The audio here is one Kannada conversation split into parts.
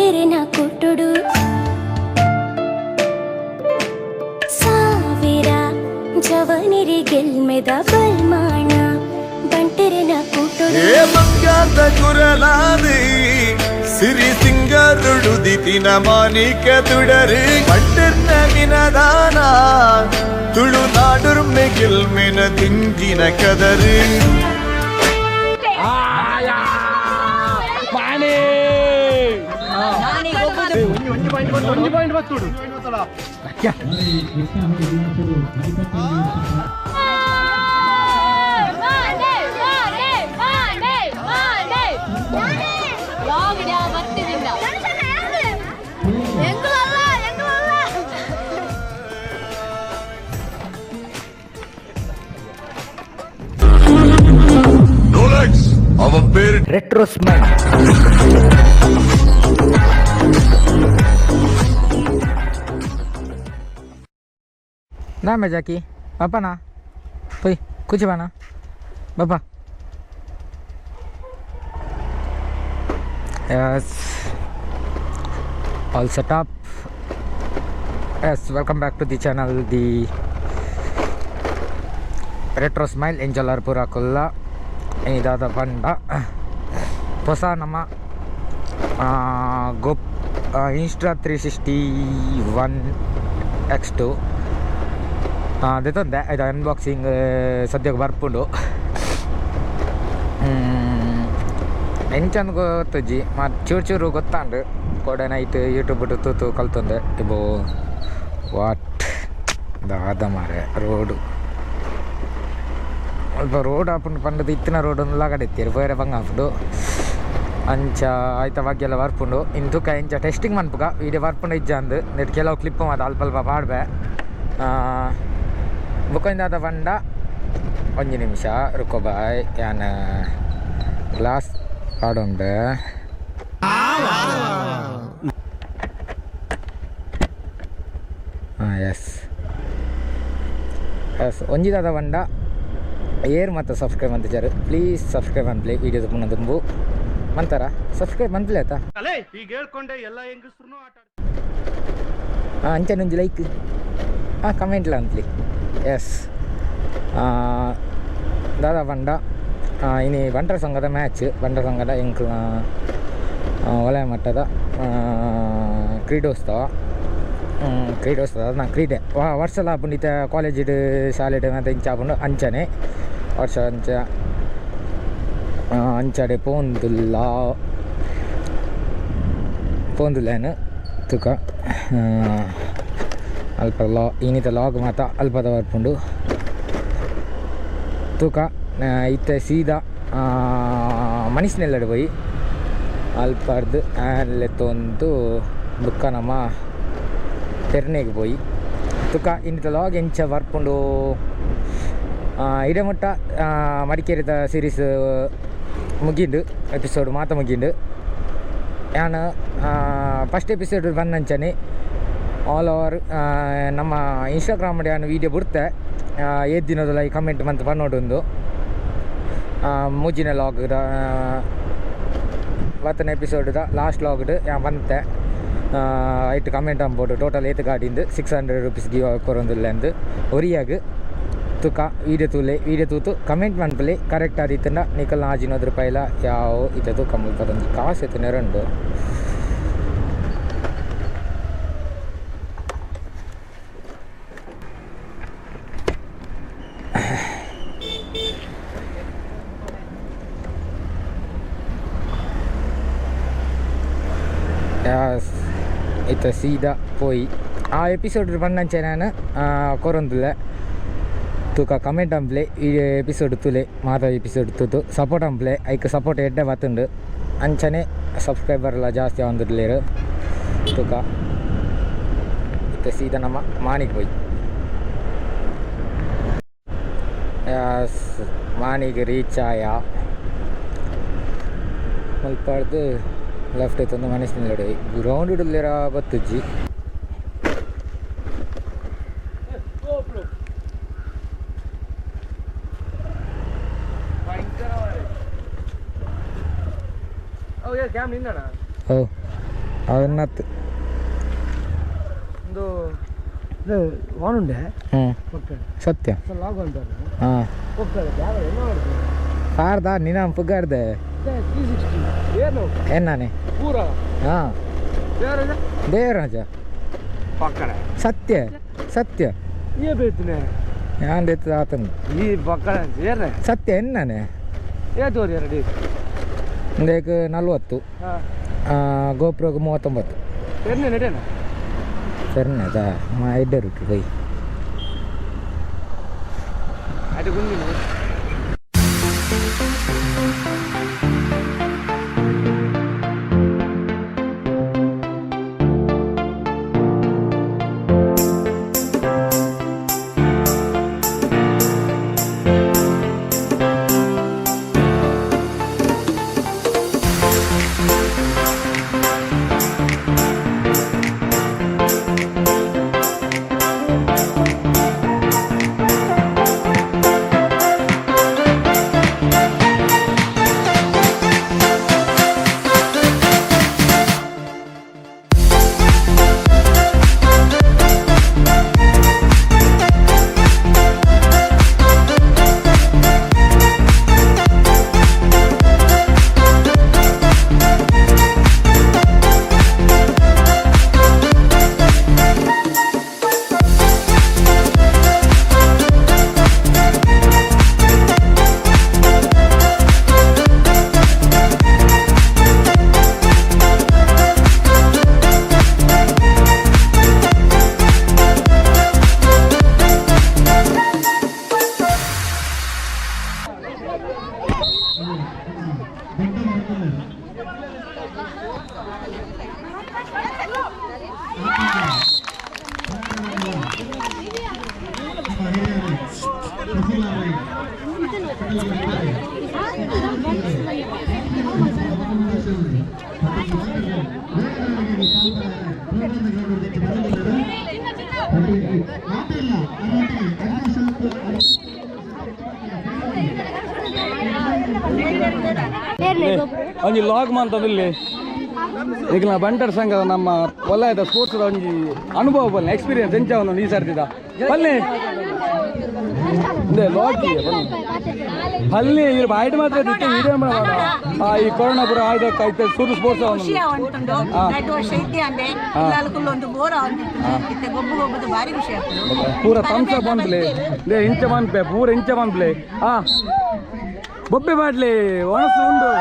ಬಂಟೆರೆನ ಕುಟ್ಟುಡು ಸಾವಿರ ಜವನಿರಿ ಗೆಲ್ಮೆದ ಬಲ್ಮಾಣ ಬಂಟೆರೆನ ಕುಟ್ಟುಡು ಮಂಗಾದ ಕುರಲಾದಿ ಸಿರಿ ಸಿಂಗರುಡು ದಿತಿನ ಮಾನಿಕ ತುಡರು ಬಂಟೆರ್ನ ಮಿನದಾನ ತುಳುನಾಡುರ್ಮೆ ಗೆಲ್ಮೆನ ತಿಂಜಿನ ಕದರು அவன் பேரு Retro Smile. ना मैं जाकी पापा ना कोई कुछ बना पापा yes all set up yes welcome back to the channel the Retro Smile in Jalarpura Kulla ಇದಾದ ಬಂಡ ಹೊಸ ನಮ್ಮ ಇನ್ಸ್ಟಾ 361X2 ಅದೇ ತಂದೆ ಇದು ಅನ್ಬಾಕ್ಸಿಂಗ್ ಸದ್ಯಕ್ಕೆ ಬರ್ಪುಂಡು ಎಂಚಂದು ಗೊತ್ತಜ್ಜಿ ಮತ್ತು ಚೂರು ಚೂರು ಗೊತ್ತಾಂಡು ಕೊಡೆ ನೈಟ್ ಯೂಟ್ಯೂಬ್ ಬಿಟ್ಟು ತೂತು ಕಲ್ತಂದೆ ಇಬೋ ವಾಟ್ ದಾದ ಮಾರೆ ರೋಡು ಸ್ವಲ್ಪ ರೋಡ್ ಹಾಕೊಂಡು ಪಂಡದು ಇತ್ತಿನ ರೋಡನ್ನೆಲ್ಲ ಕಡೆತ್ತೀರಿ ಬೇರೆ ಬಂಗ ಹಾಕೊಂಡು ಅಂಚ ಆಯ್ತ ಬಗ್ಗೆ ಎಲ್ಲ ಬರ್ಪುಂಡು ಇನ್ನು ತುಕ ಇಂಚ ಟೆಸ್ಟಿಂಗ್ ಮನ್ಪುಗ ವೀಡಿಯೋ ಬರ್ಪುಂಡು ಇಜ್ಜ ಅಂದು ನೆಟ್ ಕೆಲವು ಕ್ಲಿಪ್ ಮಾತು ಅಲ್ಪ ಅಲ್ಪ ಪಾಡ್ಬೆ ಬುಕ್ಕಿಂದಾದ ಬಂಡ ಒಂದು ನಿಮಿಷ ರುಕೋ ಬಾಯ್ ಯಾನ ಗ್ಲಾಸ್ ಪಾಡುಂಡು ಹಾಂ ಎಸ್ ಎಸ್ ಒಂಜಿದಾದ ಬಂಡ ಏರ್ ಮತ್ತು ಸಬ್ಸ್ಕ್ರೈಬ್ ಅಂತ ಚಾರು ಪ್ಲೀಸ್ ಸಬ್ಸ್ಕ್ರೈಬ್ ಅಂತಲೇ ವೀಡಿಯೋ ತುಂಬ ತುಂಬು ಮಂತಾರ ಸಬ್ಸ್ಕ್ರೈಬ್ ಅಂತಲೇ ಆಯ್ತಾ ಈಗ ಹೇಳ್ಕೊಂಡೆ ಎಲ್ಲ ಹೆಂಗಸ್ರು ಆಟ ಹಾಂ ಅಂಚನೊಂದು ಲೈಕ್ ಹಾಂ ಕಮೆಂಟ್ಲ ಅಂತಲಿ ಎಸ್ ದಾದಾ ಬಂಡ ಇನಿ ಬಂಟರ ಸಂಘದ ಮ್ಯಾಚ್ ಬಂಟರ ಸಂಘದ ಎಂಕ್ ವಲಯ ಮಟ್ಟದ ಕ್ರೀಡೋತ್ಸವ ನಾ ಕ್ರೀಡೆ ವರ್ಷಲ ಹಾಪುಂಡು ಇತ್ತ ಕಾಲೇಜಿಡ್ ಶಾಲೆ ಮತ್ತು ಇಂಚ ಹಾಪುಂಡು ಅಂಚನೆ ವರ್ಷ ಅಂಚ ಅಂಚಡೆ ಪೋಂದುಲ್ಲೇನು ತುಕ ಅಲ್ಪ ಇನ್ನಿತ ಲಾಗ್ ಮಾತ ಅಲ್ಪದ ಬರ್ಪುಂಡು ತೂಕ ಇತ್ತ ಸೀದಾ ಮನಸ್ಸಿನೆಲ್ಲಡೆ ಪೋಯಿ ಅಲ್ಪರ್ದು ಅಲ್ಲೆತ್ತೊಂದು ಬುಕ್ಕ ನಮ್ಮ ತೆರ್ನೆಗೆ ಪೋಯಿ ತುಕ ಇನ್ನಿತ ಲಾಗ್ ಎಂಚ ಬರ್ಪುಂಡು ಇಡೇ ಮುಟ್ಟ ಮಡಿಕೇರಿದ ಸೀರೀಸ್ ಮುಗಿಂದು ಎಪಿಸೋಡ್ ಮಾತ ಮುಗಿಂದು ನಾನು ಫಸ್ಟ್ ಎಪಿಸೋಡ್ ಬಂದಂಚನೆ ಆಲ್ ಓವರ್ ನಮ್ಮ ಇನ್ಸ್ಟಾಗ್ರಾಮ್ ನಾನು ವೀಡಿಯೋ ಬಿಡ್ತೆ ದಿನದ ಲೈಕ್ ಕಮೆಂಟ್ ಮಂತ್ ಬಂದೋಡೊಂದು ಮೂಜಿನ ಲಾಗ್ದ ಇವತ್ತಿನ ಎಪಿಸೋಡ್ದ ಲಾಸ್ಟ್ ಲಾಗ್ಡ್ ಬಂತೆ ಐಟ್ ಕಮೆಂಟ್ ಅಂಬೋದು ಟೋಟಲ್ ಗಾಡಿಂದು 600 ರೂಪೀಸ್ ಗಿವ್ ಕೊರೊಂದಿಲ್ಲ ಎಂದು ಒರಿಯಾಗ ತುಕ ವೀಡಿಯೋ ತೂತು ಕಮೆಂಟ್ ಮನ್ಪಲಿ ಕರೆಕ್ಟ್ ಆದಿತ್ತಂಡ ನಿಕಲ್ 400 ರೂಪಾಯಿಲ ಯಾವ ಇದ್ದದು ಕಮ್ಮಿ ಬರೋದು ಕಾಸು ಇತ್ತು ನೆರಂಡು ಇತ್ತ ಸೀದಾ ಪೋಯಿ ಆ ಎಪಿಸೋಡ್ ಬಂದಂಚೆ ನಾನು ಕೊರೊಂದಿಲ್ಲ ತೂಕ ಕಮೆಂಟ್ ಅಂಪ್ಲೆ ಈ ಎಪಿಸೋಡ್ ತುಲೆ ಮಾತ ಎಪಿಸೋಡ್ ತೂತು ಸಪೋರ್ಟ್ ಅಂಪ್ಲೆ ಐಕ್ ಸಪೋರ್ಟ್ ಎಡ್ಡೆ ಬತ್ತುಂಡು ಅಂಚನೆ ಸಬ್ಸ್ಕ್ರೈಬರ್ ಎಲ್ಲ ಜಾಸ್ತಿ ಆವಂದಿರ್ಲೇರು ತೂಕ ಇತ್ತ ಸೀದಾ ನಮ್ಮ ಮಾನಿಗೆ ಹೋಯ್ ಮಾನಿಗೆ ರೀಚ್ ಆಯ ಮಲ್ಪಾಡ್ದು ಲೆಫ್ಟ್ ಐತೊಂದು ಮನಸ್ಸಿನ ಗ್ರೌಂಡ್ ಇಡಲಿರ ಗೊತ್ತಜ್ಜಿ ಕ್ಯಾಮ್ ನಿಂದಣ ಓ ಅದನ್ನತ್ತು ಒಂದು ಇದು ವಾನುಂಡೆ ಸತ್ಯ ಲಾಗ್ ಅಂತಾರೆ ಹಾಂ ಹೋಗ್ತಾರೆ ಯಾವ ಎಲ್ಲ ಮಾಡ್ತಾರೆ ಪಾರ್ದ ನೀನು ಪುಗಾರ್ದೆ 360 ಏನು ಎನ್ನಾನೆ ಪೂರ ಹಾಂ ಯಾರು ದೇವರಾಜ ಪಕ್ಕಡೆ ಸತ್ಯ ಸತ್ಯ ಏ ಬೇತನೆ ഞാൻ എത്തി ആത്തുന്നു ಈ ಪಕ್ಕಡೆ ಏನೇ ಸತ್ಯ ಎನ್ನಾನೆ ಏತೋರಿ ರೆಡಿ ಇಂದಕ್ಕೆ 40 ಗೋಪ್ರೋಗೆ 39 ಎನ್ನೆ ನೆಡೇನ ಸರಿನದಾ ಮಾ ಇದ್ದರು ಬೈ ಅದು ಗುಂಡಿನ ಒಂಜಿ ಲಾಗ್ ಮಂತದಲ್ಲಿ ಈಗ ನಾ ಬಂಟರ್ ಸಂಘದ ನಮ್ಮ ವಲಯದ ಸ್ಪೋರ್ಟ್ಸ್ ಒಂಜಿ ಅನುಭವ ಬನ್ನಿ ಎಕ್ಸ್ಪೀರಿಯನ್ಸ್ ಎಂಚ ಒಂದು ಈ ಸರ್ತಿದ ಬನ್ನಿ ಲಾಗಿ ಅಲ್ಲಿ ಇವ್ರು ಬಾಯ್ಡ್ ಮಾತ್ರ ಇತ್ತು ವಿಡಿಯೋ ಮಾಡೋಣ ಈ ಕೊರೋನಾ ಪುರ ಆಯ್ತು ಸೂರು ಸ್ಪೋರ್ಟ್ಸ್ ಪೂರ ಥಮ್ಸ್ ಅಪ್ ಬಂದ್ಲೆ ಇಂಚ ಬಂದ್ಲೆ ಪೂರ ಇಂಚ ಬಂದ್ಲೆ ಬೊಬ್ಬೆ ಮಾಡ್ಲಿ ಒಣಸು ಉಂಡು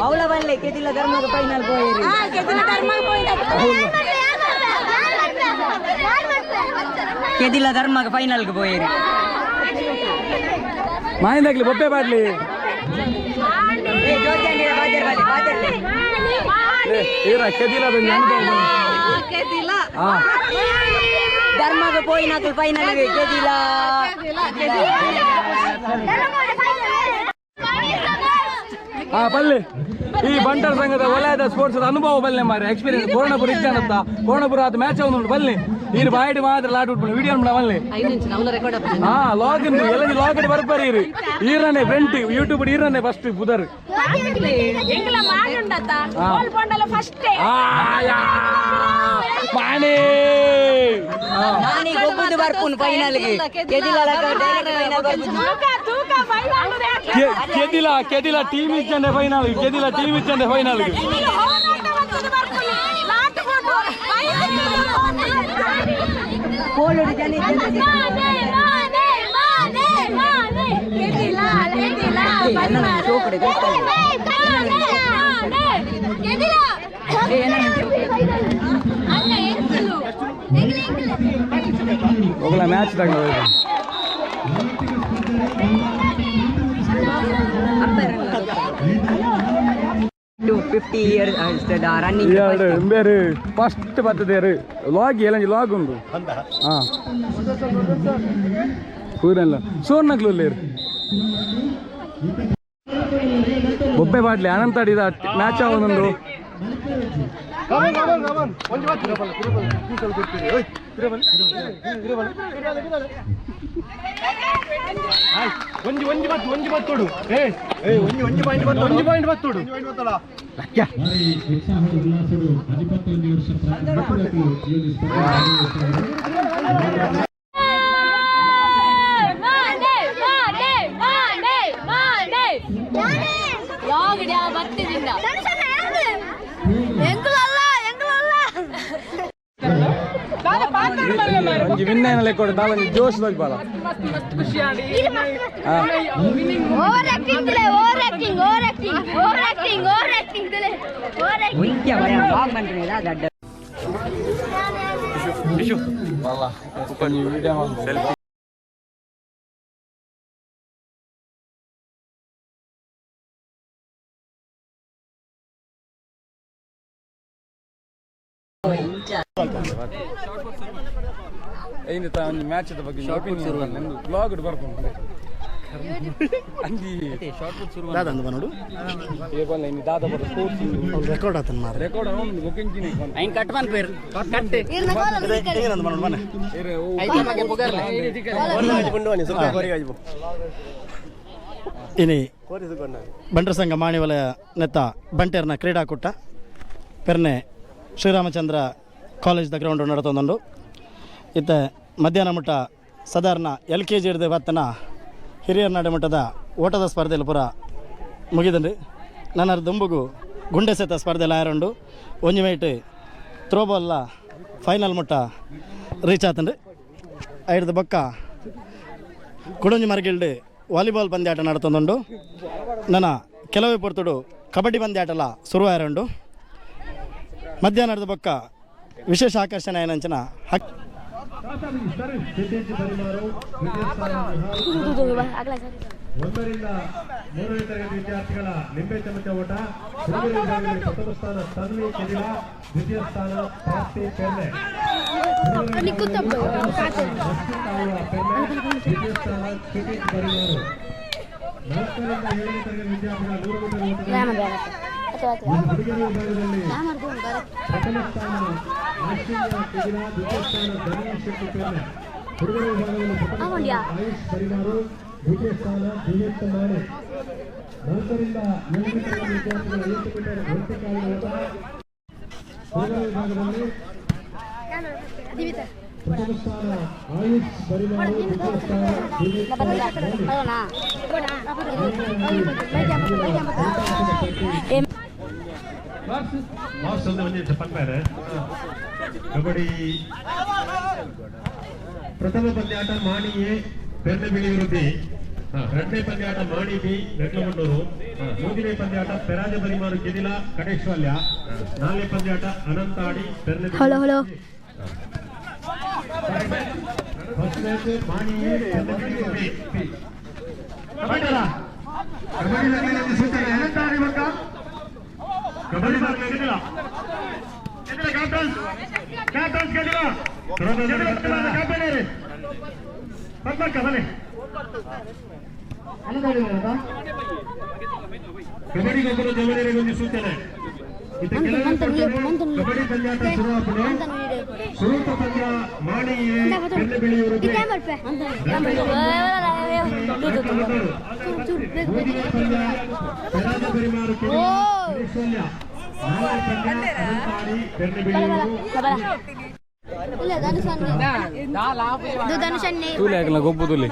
ಅವಳ ಬಲ್ಲೆ ಕೆದಿಲ ಧರ್ಮದ ಫೈನಲ್ ಹೋಯಿರಿ ಕೆದಿಲ ಧರ್ಮದ ಫೈನಲ್ಗೆ ಹೋಯಿರಿ ಮಾಯಿಂದಾಗ್ಲಿ ಬೊಬ್ಬೆ ಮಾಡ್ಲಿ ಧರ್ಮದ ಪೋಯಿನಾಕ ಫೈನಲ್ ಕೆದಿಲ ಬಲ್ಲೆ ಈ ಬಂಟರ್ ಸಂಘದ ವಲಯದ ಸ್ಪೋರ್ಟ್ಸ್ ಅನುಭವ ಬಲ್ಲೆ ಮಾರಿ ಎಕ್ಸ್ಪೀರಿಯನ್ಸ್ ಕೋರಣಪುರ ಇಚ್ಚಾನತ್ತ ಕೋರಣಪುರ ಅದು ಮ್ಯಾಚ್ ಒಂದು ಬಲ್ಲೆ ಇರು ಬಾಯ್ಡ್ ಮಾತ್ರ ಲಾಟ್ ಉಟ್ಬಿಡು ವಿಡಿಯೋ ಬಲ್ಲೆ ಲಾಗಿನ್ ಎಲ್ಲ ಲಾಗಿನ್ ಬರ್ಬರಿ ಇರು ಈರನ್ನೇ ಫ್ರೆಂಟ್ ಯೂಟ್ಯೂಬ್ ಈರನ್ನೇ ಫಸ್ಟ್ ಬುಧರ್ ಕೆದಿಲ ಟೀಮ್ ಇಚ್ಚಂಡೆ ಫೈನಲ್ ಕೆದಿಲ ಟೀಮ್ ಇಚ್ಚಂಡೆ ಫೈನಲ್ ಹೋಗಲ ಮ್ಯಾಚ್ ತಗೊಂಡು 50 years running ಬೇರೆ ಫಸ್ಟ್ ಬರ್ತದೆ ಲಾಗ್ ಎಲ್ಲ ಲಾಗ್ ಉಂಟು ಊರಲ್ಲ ಸೋರ್ನಗ್ಲು ಬೊಬ್ಬೆ ಬಾಡ್ಲಿ ಅನಂತ ಆಡಿದ ಮ್ಯಾಚ್ ಆಗೋದೊಂದು ಒಂಜಿ ಬತ್ತೋಡು ಒಂಜಿ ಪಾಯಿಂಟ್ ಬತ್ತೋಡು ಭಾರಿ ಉತ್ಸಾಹ ಉಲ್ಲಾಸರು 21 ವರ್ಷ ಮಕ್ಕಳು ಈ ಒಂದು ಸ್ಪರ್ಧೆ ವಿನ್ನೈನ ಲೆಕ್ಕ ದಾಲಂಗಿ ಜೋಶ್ ಬೈಪಾಲ ಏನಿತ್ತ ಒಂದು ಮ್ಯಾಚ್ ಬಗ್ಗೆ ಬ್ಲಾಗ್ ಬರ್ಕೊಂಡು ನೋಡು ರೆಕಾರ್ಡ್ ಇನಿ ಬಂಟರ ಸಂಘ ಮಾಣಿವಲಯ ನೆತ್ತ ಬಂಟೇರ್ನ ಕ್ರೀಡಾಕೂಟ ಪೆರ್ನೆ ಶ್ರೀರಾಮಚಂದ್ರ ಕಾಲೇಜ್ದ ಗ್ರೌಂಡ್ ನಡತೊಂದುಂಡು ಇತ್ತ ಮಧ್ಯಾಹ್ನ ಮುಟ್ಟ ಸಾಧಾರಣ LKG ಹಿಡಿದು ಬತ್ತನ ಹಿರಿಯರ ನಡುಮಟ್ಟದ ಓಟದ ಸ್ಪರ್ಧೆಯಲ್ಲಿ ಪೂರ ಮುಗಿದಂಡು ನನ್ನ ದುಂಬುಗು ಗುಂಡೆಸೆತ ಸ್ಪರ್ಧೆಯಲ್ಲಿ ಆಯರಂಡು ಒಂಜಿ ಮೈಟ್ ಥ್ರೋಬಾಲ್ಲ ಫೈನಲ್ ಮುಟ್ಟ ರೀಚ್ ಆತಂಡು ಐಡ್ದು ಬೊಕ್ಕ ಕುಡಂಜಿ ಮರಗಿಲ್ಡು ವಾಲಿಬಾಲ್ ಪಂದ್ಯಾಟ ನಡತೊಂದುಂಡು ನನ್ನ ಕೆಲವೇ ಪೊರ್ತುಡು ಕಬಡ್ಡಿ ಪಂದ್ಯಾಟಲ ಶುರುವಾಯರಂಡು ಮಧ್ಯಾಹ್ನದ ಬೊಕ್ಕ ವಿಶೇಷ ಆಕರ್ಷಣೆ ಏನಂಚನ ಒಂದರಿಂದ 3ನೇ ತರಗತಿ ವಿದ್ಯಾರ್ಥಿಗಳ ನಿಂಬೆ ಚಮಚ ಓಟ ಹುಡುಗರ ವಿಭಾಗದಲ್ಲಿ ಪ್ರಥಮ ಸ್ಥಾನ ತನ್ವಿ ಕೆದಿಲ, ದ್ವಿತೀಯ ಸ್ಥಾನ ಪ್ರಾಪ್ತಿ ಪೆರ್ನೆ, ದ್ವಿತೀಯ ಸ್ಥಾನ ಕ್ಷಿತಿಜ್ ಬರಿಮಾರು. 4ರಿಂದ 7ನೇ ತರಗತಿ ವಿದ್ಯಾರ್ಥಿಗಳ 100 ಮೀಟರ್ ಓಟದಲ್ಲಿ ಹುಡುಗರ ವಿಭಾಗದಲ್ಲಿ ಪ್ರಥಮ ಸ್ಥಾನ ಆಶ್ಚರ್ಯ ಕೆದಿಲ, ದ್ವಿತೀಯ ಸ್ಥಾನ ಧನುಷ್ ಶೆಟ್ಟಿ ಪೆರ್ನೆ, ಹುಡುಗರ ವಿಭಾಗದಲ್ಲಿ ಪ್ರಥಮ ಸ್ಥಾನ ಆಯುಷ್ ಬರಿಮಾರು, ದ್ವಿತೀಯ ಸ್ಥಾನ ದಿವ್ಯಂತ ಮಾಡು. 4ರಿಂದ 7ನೇ ತರಗತಿ ವಿದ್ಯಾರ್ಥಿಗಳ 50 ಮೀಟರ್ ವಂತಿಕಾಲಿನ ಓಟ ಹುಡುಗರ ವಿಭಾಗದಲ್ಲಿ ಪ್ರಥಮ ಸ್ಥಾನ ಆಯುಷ್ ಬರಿಮಾರು, ದ್ವಿತೀಯ ಸ್ಥಾನ ಕಬಡ್ಡಿ ಪ್ರಥಮ ಪಂದ್ಯಾಟ ಮಾಣಿಯೇ ಪೆರ್ನೆ ಬಿಳಿ ವಿರುದ್ಧಿ, 2ನೇ ಪಂದ್ಯಾಟ ಮಾಣಿ ಬಿ ಮೆಟ್ಲಮಂಡೂರು, 3ನೇ ಪಂದ್ಯಾಟ ಪೆರಾಜ ಬರಿಮಾರು ಕೆದಿಲ ಕಡೇಶ್ವಲ್ಯ, 4ನೇ ಪಂದ್ಯಾಟ ಅನಂತಾಡಿ ಪೆರ್ನೆ ಫಸ್ಟ್ ಮ್ಯಾಚ್ ಮಾಣಿಯೇ ಪೆರ್ನೆ ಬಿಳಿ ವಿರುದ್ಧಿ. ಕಬಡ್ಡಿ ಸೂಚನೆ ಅನಂತಾಡಿ ಬಕ್ಕ ಕಬಡ್ಡಿ ಕೆದಿಲ ಕ್ಯಾಪ್ಟನ್ಸ್ ಕೆದಿಲ ಕ್ಯಾಪ್ಟನ್ ಕಬಡ್ಡಿ ಗೊಬ್ಬರ ಜವಳಿಯರಿಗೆ ಒಂದು ಸೂಚನೆ. ಕಬಡ್ಡಿ ಪಂದ್ಯಾಟ ಶುರುವಾಪುಡೆ ಸ್ವರೂಪ ಪಂದ್ಯ ಮಾಣಿಯೇ ಪೆರ್ನೆ ಬಿಳಿ ವಿರುದ್ಧಿ, 3ನೇ ಪಂದ್ಯ ಪೆರಾಜ ಬರಿಮಾರು ಕಡೇಶ್ವಲ್ಯ, 4ನೇ ಪಂದ್ಯ ಅನಂತಾಡಿ ಪೆರ್ನೆ ಬಿಳಿ ತುಲೆ ಎಂಕಲ ಗೊಬ್ಬು ತುಲೆ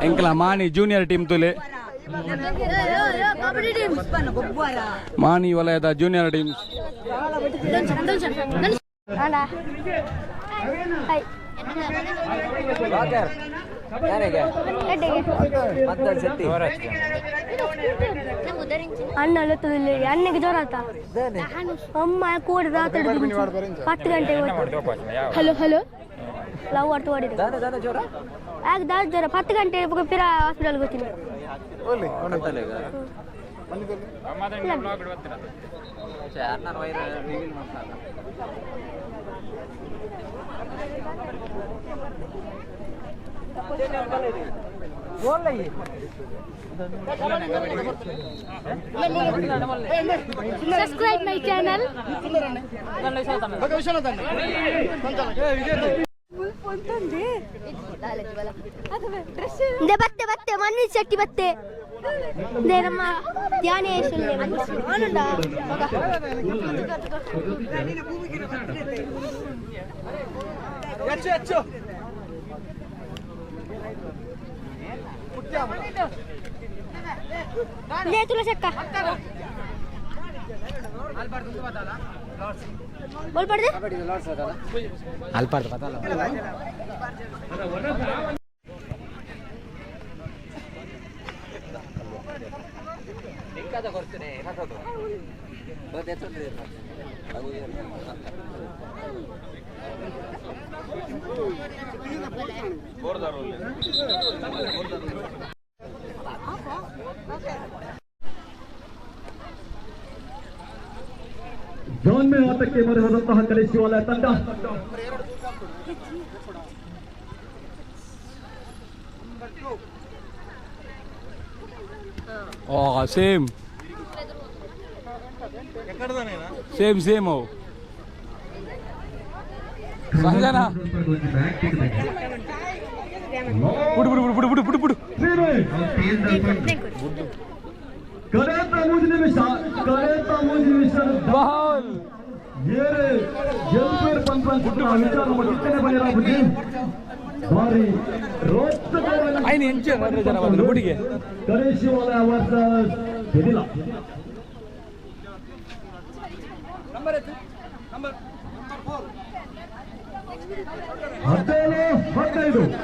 ಎಂಕಲ ಮಾಣಿ ಜೂನಿಯರ್ ಟೀಮ್ ತುಲೆ ಮಾಣಿ ವಲಯದ ಜೂನಿಯರ್ ಟೀಮ್ ಅಣ್ಣ ಅಣ್ಣಗೆ ಜ್ವರ ಆತ ಅಮ್ಮ ಕೂಡ ರಾತ್ರಿ 10 ಗಂಟೆಗೆ ಹಲೋ ಹಲೋ ಲವ್ ಅರ್ಥ ಮಾಡಿದ್ರು ಆಗ ಜ್ವರ 10 ಗಂಟೆ ಪಿರ ಹಾಸ್ಪಿಟಲ್ಗೆ ಹೋಗ್ತೀನಿ. Subscribe my channel. ಬತ್ತೆ ಮಣ್ಣಿ ಚಟ್ಟಿ ಬತ್ತೆ ಇದೇ ನಮ್ಮ ಧ್ಯಾನೇಶ್ ಅವನುಂಟಾ ले तुला शक्का बोल पड़ दे ಅಲ್ಪಾರ್ದು ಪತಾಲ ಜಾನ್ ಮೇ ಆಟಕ್ಕೆ ಮೊರೆಹೋದಂತಹ ಕಳಿಸುವಲ ತಂಡ ಸೇಮ್ ಸೇಮ್ ಸೇಮ್ ಅವು ಸಂಜನಾ ಬಿಡು ಬಿಡು ಬಿಡು ಬಿಡು ಬಿಡು ಬಿಡು ಕರೆಂತ 3 ನಿಮಿಷ ಬಾಲ್ ಏರೆ ಜಂಪರ್ ಪಂಪನ್ ಕುಟುಂಬ ವಿಚಾರ ಮಾಡಿ ಇತ್ತನೆ ಬಲಿರಾ ಬುದ್ಧಿ ಬಾರಿ ರೋಚಕವಾದ ಐನು ಇಂಚು ಜನ ಬಂದ್ರು ಬುಡಿಗೆ ಕಳಿಸುವಲ ವರ್ಸಸ್ ಗೆದಿಲ್ಲ ನಂಬರ್ 4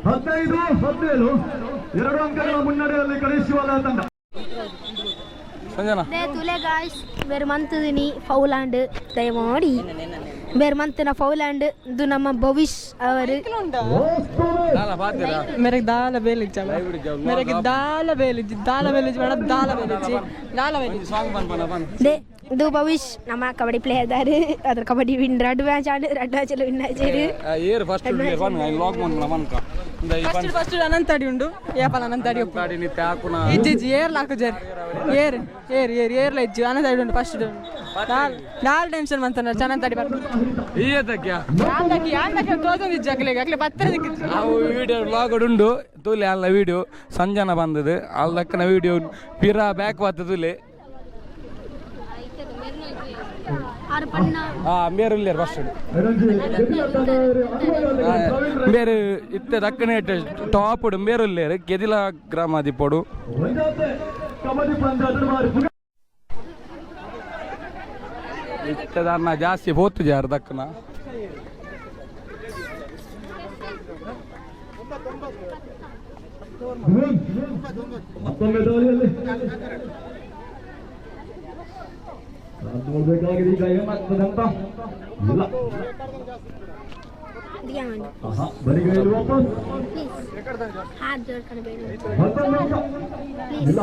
15 17 2 ಅಂಕಗಳ ಮುನ್ನಡೆಯಲ್ಲಿ ಕಳಿಸುವಲ ತಂಡ ಸಂಜನಾ ले तुले गाइस ಬೇರೆ ಮಂತದಿನಿ ಫೌಲ್ಯಾಂಡ್ ದಯಮಾಡಿ ಬೇರೆ ಮಂತನ ಫೌಲ್ಯಾಂಡ್ ಇದು ನಮ್ಮ ಭವಿಷ್ ಅವರು ದಾಲ ಬಾತಿರಾ मेरे दाल बेलिच मेरे की दाल बेलिच बड़ा दाल बेलिच ಸಾಂಗ್ ಬನ್ ದೇ ಇದು ಭವಿಷ್ ನಮ್ಮ ಕಬಡ್ಡಿ ಪ್ಲೇಯರ್ ದಾರು ಅದ್ರ kabaddi win raid match win ಆಚಾರು ಏರ್ ಫಸ್ಟ್ ಪ್ಲೇಯರ್ ಬನ್ ಐ ಲಾಕ್ ಮನ್ ಮನ್ಕ ಇಂದ ಈ ಬನ್ ಫಸ್ಟ್ ಅನಂತ ಅಡಿ ಉಂಡು ಏಪಲ್ ಅನಂತ ಅಡಿ ಗಾಡಿ ನಿ ತಾಕುನ ಇಜ್ಜಿ ಏರ್ ಲಾಕು ಜರ್ ಏರ್ ಲಜ್ಜು ಅನಂತ ಅಡಿ ಉಂಡು ಫಸ್ಟ್ ನಾಲ್ ಟೆನ್ಷನ್ ಮಂತನ ಅನಂತ ಅಡಿ ಬರ್ತು ಈ ಅದಕ್ಕೆ ಯಾಕೆ ತೋಜೊಂದು ಇಜ್ಜಾಕ್ಲೆ ಅಕ್ಲೆ ಪತ್ರ ದಿಕ್ಕಿತ್ತು ಅವು ವಿಡಿಯೋ ವ್ಲಾಗ್ ಉಂಡು ತೂಲೆ ಅಲ್ಲ ವಿಡಿಯೋ ಸಂಜನ ಬಂದದು ಅಲ್ಲಕ್ಕನ ವಿಡಿಯೋ ಪಿರಾ ಬ್ಯಾಕ್ ಬತ್ತ ತೂಲೆ ಬೇರೆ ಇಲ್ಲ ಫಸ್ಟ್ ಬೇರೆ ಇತ್ತೆ ದಕ್ಕನೆ ಟಾಪ್ ಉಡು ಬೇರೆ ಇಲ್ಲ ಕೆದಿಲ ಗ್ರಾಮ ದಿಪ್ಪಡು ಇತ್ತದನ್ನ ಜಾಸ್ತಿ ಹೋತು ಜಾರ ದಕ್ಕನ ಮತ್ತೊಮ್ಮೆ ದಾಳಿಯಲ್ಲಿ ನೋಡ್ಬೇಕಾಗಿದೆ ಈಗ ಏನಾಗ್ತದಂತ ಇಲ್ಲ ಬರಿಗೈಲು ವಾಪಸ್ हाथ जोड़कर बैठो ಮತ್ತೊಮ್ಮೆ ಇಲ್ಲ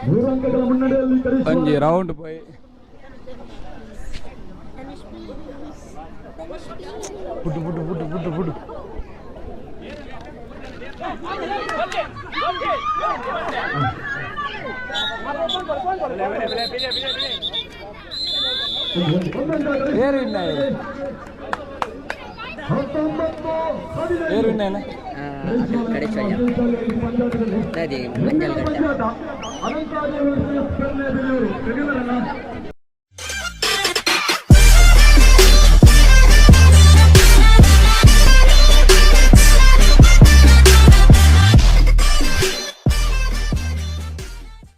3 ಅಂಕಗಳ ಮುನ್ನಡೆಯಲ್ಲಿ ಕಳಿಸುವ ಅಂಜಿ ರೌಂಡ್ ಪೋಯ್ ಬುಡು ಬುಡು ಬುಡು ಬುಡು ಬುಡು ಏರು ಇಲ್ಲ ಏರು ಇಲ್ಲ ಮಂಜಲ್ ಗಡ್ಡ ಅನಂತಾಜಿ